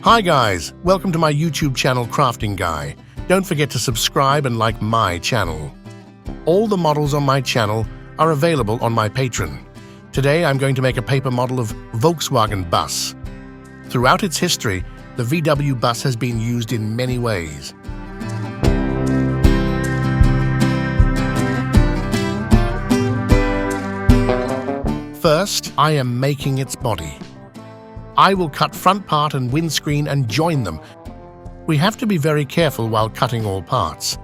Hi guys, welcome to my YouTube channel Crafting Guy. Don't forget to subscribe and like my channel. All the models on my channel are available on my Patreon. Today I'm going to make a paper model of Volkswagen bus. Throughout its history, the VW bus has been used in many ways. First, I am making its body. I will cut front part and windscreen and join them. We have to be very careful while cutting all parts.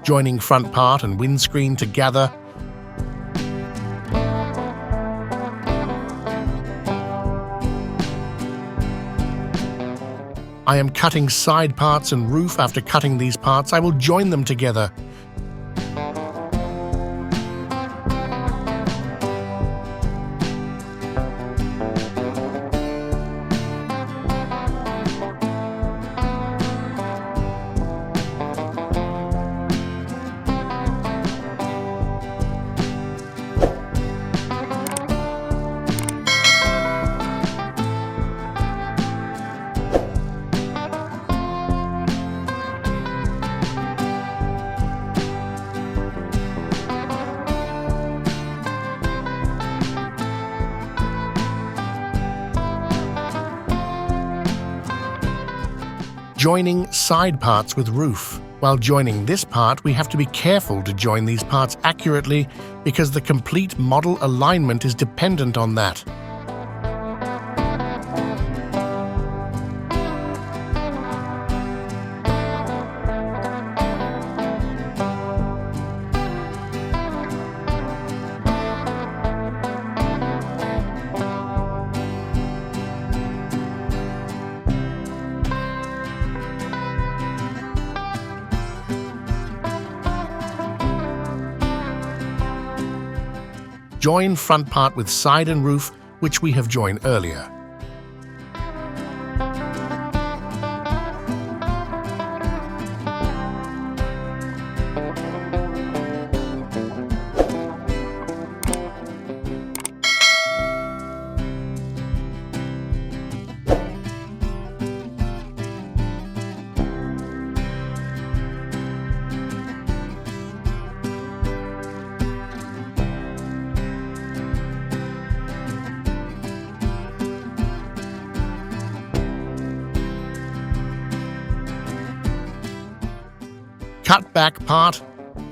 Joining front part and windscreen together. I am cutting side parts and roof. After cutting these parts, I will join them together. Joining side parts with roof. While joining this part, we have to be careful to join these parts accurately because the complete model alignment is dependent on that. Join front part with side and roof, which we have joined earlier. Cut back part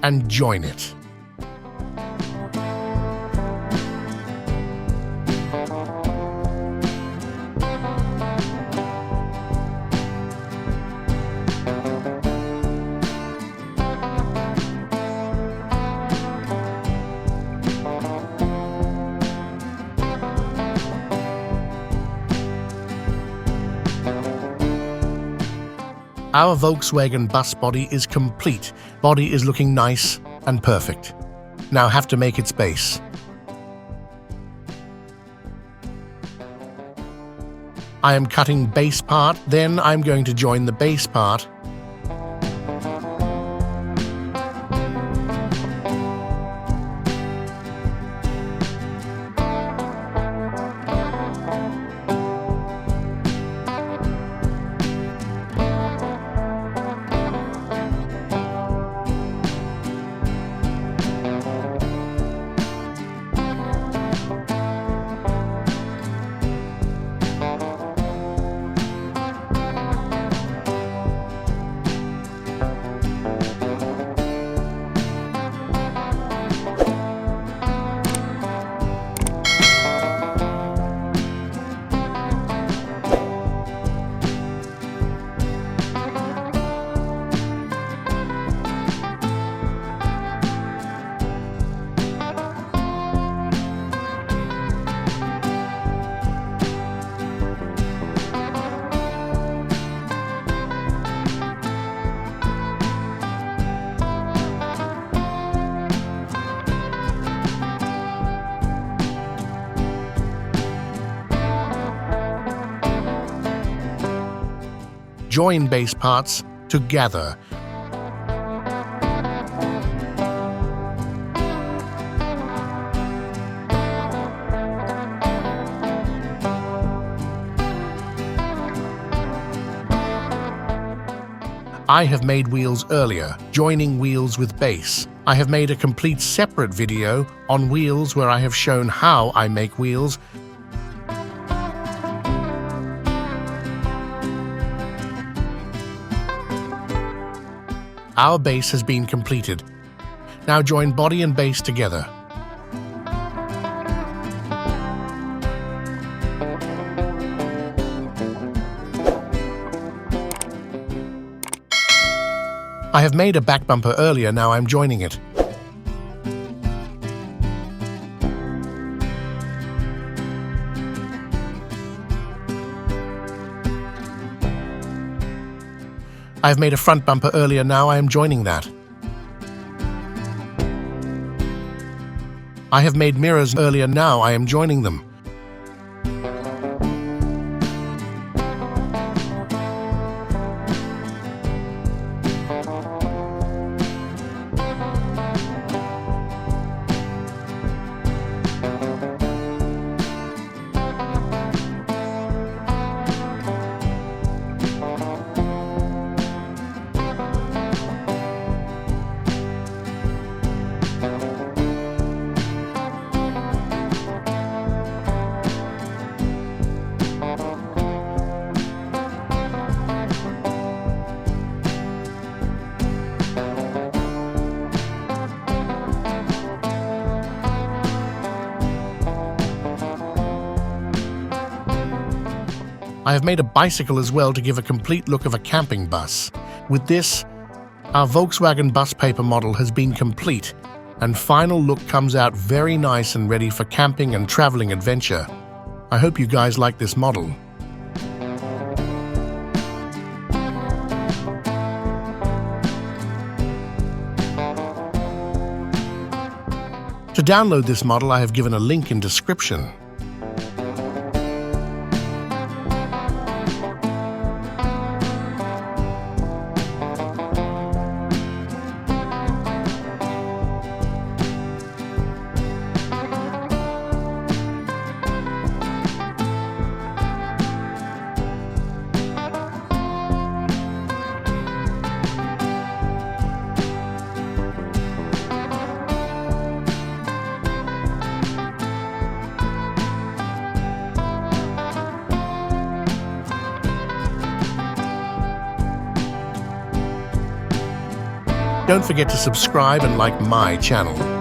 and join it. Our Volkswagen bus body is complete. Body is looking nice and perfect. Now have to make its base. I am cutting base part, then I'm going to join the base part. join base parts together. I have made wheels earlier, joining wheels with base. I have made a complete separate video on wheels where I have shown how I make wheels. Our base has been completed. Now join body and base together. I have made a back bumper earlier, now I'm joining it. I have made a front bumper earlier, now I am joining that. I have made mirrors earlier, now I am joining them. I have made a bicycle as well to give a complete look of a camping bus. With this, our Volkswagen bus paper model has been complete, and final look comes out very nice and ready for camping and traveling adventure. I hope you guys like this model. To download this model, I have given a link in description. Don't forget to subscribe and like my channel.